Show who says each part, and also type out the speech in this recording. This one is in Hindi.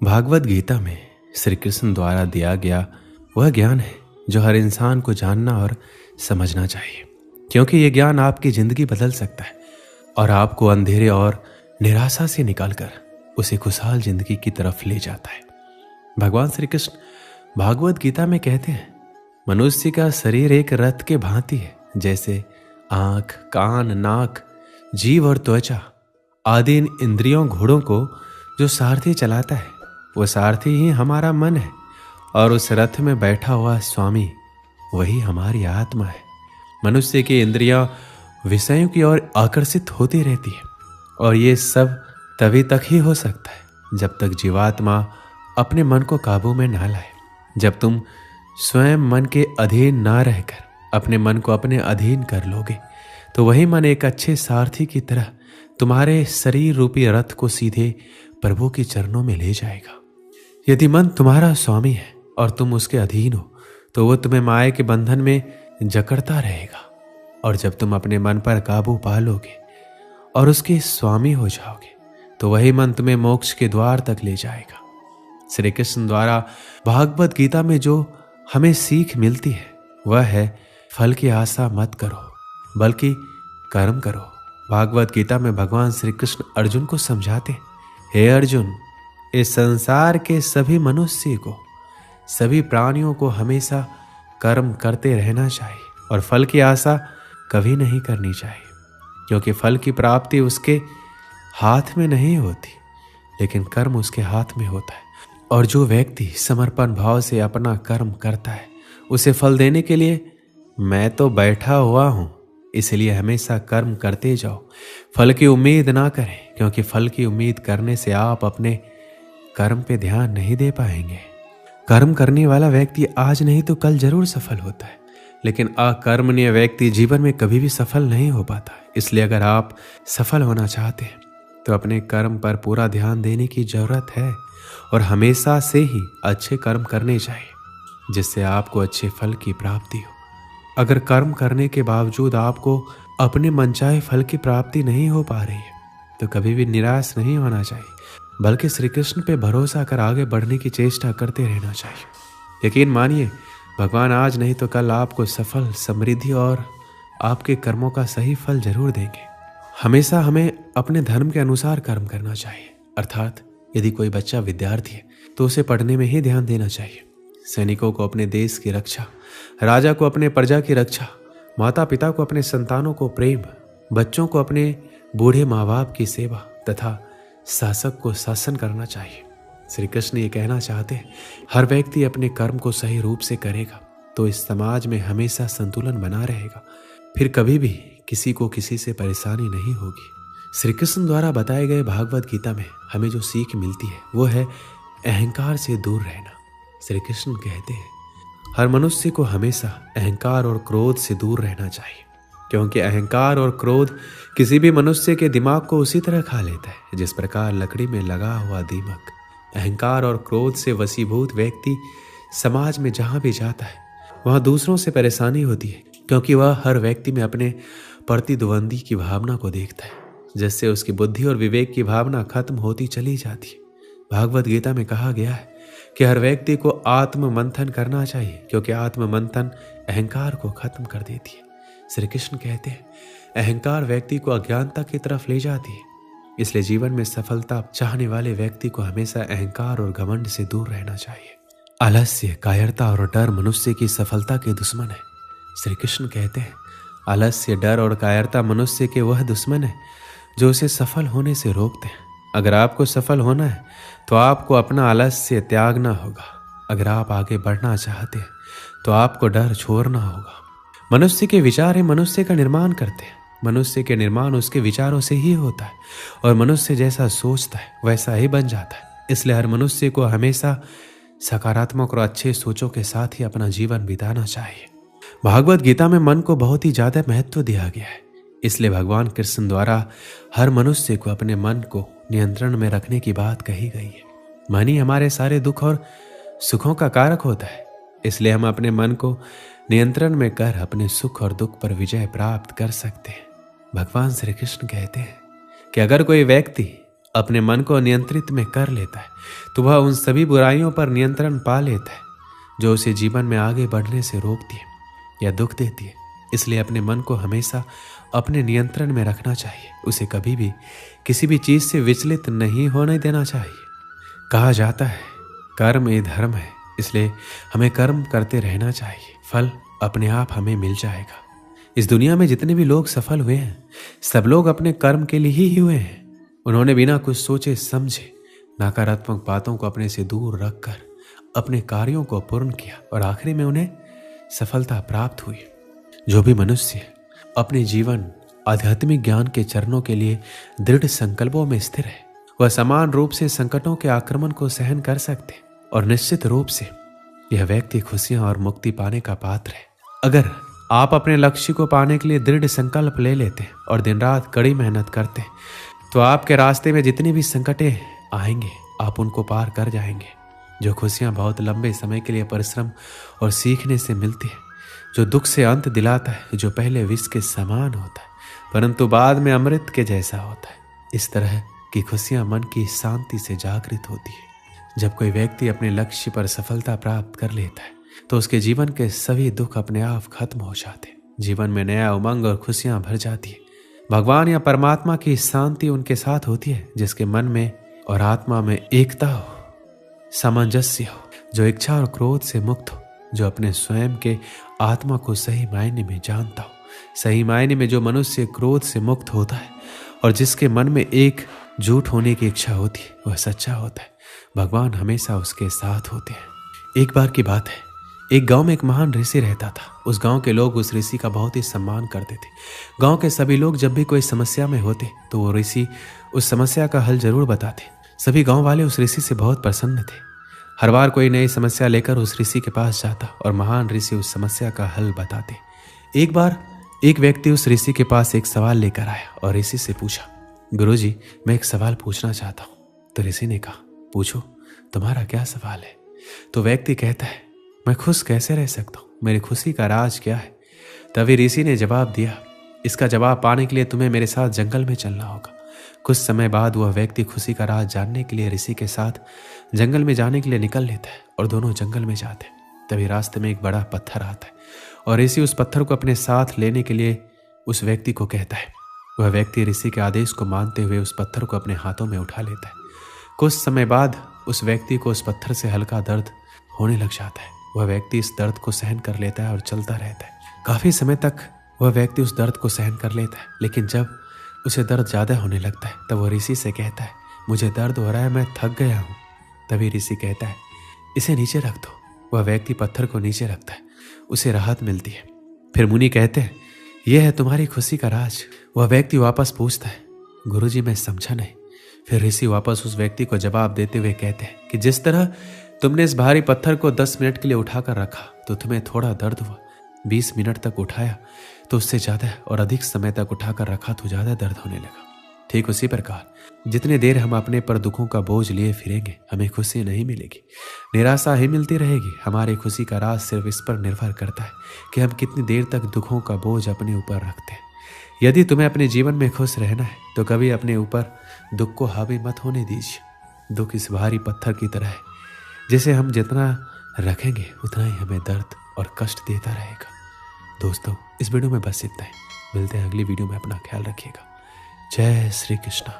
Speaker 1: भागवत गीता में श्री कृष्ण द्वारा दिया गया वह ज्ञान है जो हर इंसान को जानना और समझना चाहिए, क्योंकि यह ज्ञान आपकी जिंदगी बदल सकता है और आपको अंधेरे और निराशा से निकालकर उसे खुशहाल जिंदगी की तरफ ले जाता है। भगवान श्री कृष्ण भागवत गीता में कहते हैं, मनुष्य का शरीर एक रथ के भांति है, जैसे आंख, कान, नाक, जीव और त्वचा आदि इन इंद्रियों घोड़ों को जो सारथी चलाता है, वो सारथी ही हमारा मन है और उस रथ में बैठा हुआ स्वामी वही हमारी आत्मा है। मनुष्य की इंद्रियां विषयों की ओर आकर्षित होती रहती है और ये सब तभी तक ही हो सकता है जब तक जीवात्मा अपने मन को काबू में ना लाए। जब तुम स्वयं मन के अधीन ना रहकर अपने मन को अपने अधीन कर लोगे तो वही मन एक अच्छे सारथी की तरह तुम्हारे शरीर रूपी रथ को सीधे प्रभु के चरणों में ले जाएगा। यदि मन तुम्हारा स्वामी है और तुम उसके अधीन हो तो वो तुम्हें माया के बंधन में जकड़ता रहेगा, और जब तुम अपने मन पर काबू पा लोगे और उसके स्वामी हो जाओगे तो वही मन तुम्हें मोक्ष के द्वार तक ले जाएगा। श्री कृष्ण द्वारा भागवत गीता में जो हमें सीख मिलती है वह है, फल की आशा मत करो बल्कि कर्म करो। भागवत गीता में भगवान श्री कृष्ण अर्जुन को समझाते हैं, हे अर्जुन, इस संसार के सभी मनुष्य को, सभी प्राणियों को हमेशा कर्म करते रहना चाहिए और फल की आशा कभी नहीं करनी चाहिए, क्योंकि फल की प्राप्ति उसके हाथ में नहीं होती, लेकिन कर्म उसके हाथ में होता है। और जो व्यक्ति समर्पण भाव से अपना कर्म करता है उसे फल देने के लिए मैं तो बैठा हुआ हूं, इसलिए हमेशा कर्म करते जाओ। फल की उम्मीद ना करें, क्योंकि फल की उम्मीद करने से आप अपने कर्म पे ध्यान नहीं दे पाएंगे। कर्म करने वाला व्यक्ति आज नहीं तो कल जरूर सफल होता है, लेकिन अकर्मण्य व्यक्ति जीवन में कभी भी सफल नहीं हो पाता है। इसलिए अगर आप सफल होना चाहते हैं तो अपने कर्म पर पूरा ध्यान देने की जरूरत है और हमेशा से ही अच्छे कर्म करने चाहिए, जिससे आपको अच्छे फल की प्राप्ति हो। अगर कर्म करने के बावजूद आपको अपने मनचाहे फल की प्राप्ति नहीं हो पा रही है तो कभी भी निराश नहीं होना चाहिए, बल्कि श्री कृष्ण पे भरोसा कर आगे बढ़ने की चेष्टा करते रहना चाहिए। यकीन मानिए, भगवान आज नहीं तो कल आपको सफल, समृद्धि और आपके कर्मों का सही फल जरूर देंगे। हमेशा हमें अपने धर्म के अनुसार कर्म करना चाहिए, अर्थात यदि कोई बच्चा विद्यार्थी है तो उसे पढ़ने में ही ध्यान देना चाहिए। सैनिकों को अपने देश की रक्षा, राजा को अपने प्रजा की रक्षा, माता पिता को अपने संतानों को प्रेम, बच्चों को अपने बूढ़े माँ बाप की सेवा तथा शासक को शासन करना चाहिए। श्री कृष्ण ये कहना चाहते हैं, हर व्यक्ति अपने कर्म को सही रूप से करेगा तो इस समाज में हमेशा संतुलन बना रहेगा, फिर कभी भी किसी को किसी से परेशानी नहीं होगी। श्री कृष्ण द्वारा बताए गए भागवत गीता में हमें जो सीख मिलती है वो है अहंकार से दूर रहना। श्री कृष्ण कहते हैं, हर मनुष्य को हमेशा अहंकार और क्रोध से दूर रहना चाहिए, क्योंकि अहंकार और क्रोध किसी भी मनुष्य के दिमाग को उसी तरह खा लेता है जिस प्रकार लकड़ी में लगा हुआ दीमक। अहंकार और क्रोध से वशीभूत व्यक्ति समाज में जहां भी जाता है वहां दूसरों से परेशानी होती है, क्योंकि वह हर व्यक्ति में अपने प्रतिद्वंदी की भावना को देखता है, जिससे उसकी बुद्धि और विवेक की भावना खत्म होती चली जाती है। भागवत गीता में कहा गया है कि हर व्यक्ति को आत्म मंथन करना चाहिए, क्योंकि आत्म मंथन अहंकार को खत्म कर देती है। श्री कृष्ण कहते हैं, अहंकार व्यक्ति को अज्ञानता की तरफ ले जाती है, इसलिए जीवन में सफलता चाहने वाले व्यक्ति को हमेशा अहंकार और घमंड से दूर रहना चाहिए। आलस्य, कायरता और डर मनुष्य की सफलता के दुश्मन है। श्री कृष्ण कहते हैं, आलस्य, डर और कायरता मनुष्य के वह दुश्मन है जो उसे सफल होने से रोकते हैं। अगर आपको सफल होना है तो आपको अपना आलस्य त्यागना होगा। अगर आप आगे बढ़ना चाहते हैं तो आपको डर छोड़ना होगा। मनुष्य के विचार ही मनुष्य का निर्माण करते हैं। मनुष्य के निर्माण उसके विचारों से ही होता है और मनुष्य जैसा सोचता है वैसा ही बन जाता है। इसलिए हर मनुष्य को हमेशा सकारात्मक और अच्छे सोचों के साथ ही अपना जीवन बिताना चाहिए। भागवत गीता में मन को बहुत ही ज्यादा महत्व दिया गया है, इसलिए भगवान कृष्ण द्वारा हर मनुष्य को अपने मन को नियंत्रण में रखने की बात कही गई है। मन ही हमारे सारे दुख और सुखों का कारक होता है, इसलिए हम अपने मन को नियंत्रण में कर अपने सुख और दुख पर विजय प्राप्त कर सकते हैं। भगवान श्री कृष्ण कहते हैं कि अगर कोई व्यक्ति अपने मन को नियंत्रित में कर लेता है तो वह उन सभी बुराइयों पर नियंत्रण पा लेता है जो उसे जीवन में आगे बढ़ने से रोकती है या दुख देती है। इसलिए अपने मन को हमेशा अपने नियंत्रण में रखना चाहिए। उसे कभी भी किसी भी चीज से विचलित नहीं होने देना चाहिए। कहा जाता है कर्म ये धर्म है, इसलिए हमें कर्म करते रहना चाहिए। फल अपने आप हमें मिल जाएगा। इस दुनिया में जितने भी लोग सफल हुए हैं सब लोग अपने कर्म के लिए ही हुए हैं। उन्होंने बिना कुछ सोचे समझे नकारात्मक बातों को अपने से दूर रखकर अपने कार्यों को पूर्ण किया और आखिरी में उन्हें सफलता प्राप्त हुई। जो भी मनुष्य अपने जीवन आध्यात्मिक ज्ञान के चरणों के लिए दृढ़ संकल्पों में स्थिर है वह समान रूप से संकटों के आक्रमण को सहन कर सकते और निश्चित रूप से यह व्यक्ति खुशियां और मुक्ति पाने का पात्र है। अगर आप अपने लक्ष्य को पाने के लिए दृढ़ संकल्प ले लेते और दिन रात कड़ी मेहनत करते तो आपके रास्ते में जितनी भी संकटें आएंगे आप उनको पार कर जाएंगे। जो खुशियां बहुत लंबे समय के लिए परिश्रम और सीखने से मिलती है, जो दुख से अंत दिलाता है, जो पहले विष के समान होता है परंतु बाद में अमृत के जैसा होता है। इस तरह की खुशियां मन की शांति से जागृत होती है। जब कोई व्यक्ति अपने लक्ष्य पर सफलता प्राप्त कर लेता है तो उसके जीवन के सभी दुख अपने आप खत्म हो जाते हैं। जीवन में नया उमंग और खुशियां भर जाती है। भगवान या परमात्मा की शांति उनके साथ होती है जिसके मन में और आत्मा में एकता हो, सामंजस्य हो, जो इच्छा और क्रोध से मुक्त हो, जो अपने स्वयं के आत्मा को सही मायने में जानता हो। सही मायने में जो मनुष्य क्रोध से मुक्त होता है और जिसके मन में एक झूठ होने की इच्छा होती है वह सच्चा होता है। भगवान हमेशा उसके साथ होते हैं। एक बार की बात है, एक गांव में एक महान ऋषि रहता था। उस गांव के लोग उस ऋषि का बहुत ही सम्मान करते थे। गांव के सभी लोग जब भी कोई समस्या में होते तो वो ऋषि उस समस्या का हल जरूर बताते। सभी गांव वाले उस ऋषि से बहुत प्रसन्न थे। हर बार कोई नई समस्या लेकर उस ऋषि के पास जाता और महान ऋषि उस समस्या का हल बताते। एक बार एक व्यक्ति उस ऋषि के पास एक सवाल लेकर आया और ऋषि से पूछा, गुरुजी मैं एक सवाल पूछना चाहता हूँ। तो ऋषि ने कहा, पूछो, तुम्हारा क्या सवाल है? तो व्यक्ति कहता है, मैं खुश कैसे रह सकता हूँ, मेरी खुशी का राज क्या है? तभी ऋषि ने जवाब दिया, इसका जवाब पाने के लिए तुम्हें मेरे साथ जंगल में चलना होगा। कुछ समय बाद वह व्यक्ति खुशी का राज जानने के लिए ऋषि के साथ जंगल में जाने के लिए निकल लेता है और दोनों जंगल में जाते हैं। तभी रास्ते में एक बड़ा पत्थर आता है और ऋषि उस पत्थर को अपने साथ लेने के लिए उस व्यक्ति को कहता है। वह व्यक्ति ऋषि के आदेश को मानते हुए उस पत्थर को अपने हाथों में उठा लेता है। कुछ समय बाद उस व्यक्ति को उस पत्थर से हल्का दर्द होने लग जाता है। वह व्यक्ति इस दर्द को सहन कर लेता है और चलता रहता है। काफी समय तक वह व्यक्ति उस दर्द को सहन कर लेता है, लेकिन जब उसे दर्द ज्यादा होने लगता है तब वह ऋषि से कहता है, मुझे दर्द हो रहा है, मैं थक गया हूँ। तभी ऋषि कहता है, इसे नीचे रख दो। वह व्यक्ति पत्थर को नीचे रखता है, उसे राहत मिलती है। फिर मुनि कहते हैं, यह है तुम्हारी खुशी का राज। वह व्यक्ति वापस पूछता है, गुरुजी मैं समझा नहीं। फिर ऋषि वापस उस व्यक्ति को जवाब देते हुए कहते हैं कि जिस तरह तुमने इस भारी पत्थर को 10 मिनट के लिए उठाकर रखा तो तुम्हें थोड़ा दर्द हुआ, 20 मिनट तक उठाया तो उससे ज्यादा और अधिक समय तक उठाकर रखा तो ज्यादा दर्द होने लगा। ठीक उसी प्रकार जितनी देर हम अपने पर दुखों का बोझ लिए फिरेंगे हमें खुशी नहीं मिलेगी, निराशा ही मिलती रहेगी। हमारी खुशी का राज सिर्फ इस पर निर्भर करता है कि हम कितनी देर तक दुखों का बोझ अपने ऊपर रखते हैं। यदि तुम्हें अपने जीवन में खुश रहना है तो कभी अपने ऊपर दुख को हावी मत होने दीजिए। दुख इस भारी पत्थर की तरह है, जिसे हम जितना रखेंगे उतना ही हमें दर्द और कष्ट देता रहेगा। दोस्तों इस वीडियो में बस इतना ही। मिलते हैं अगली वीडियो में। अपना ख्याल रखिएगा। जय श्री कृष्ण।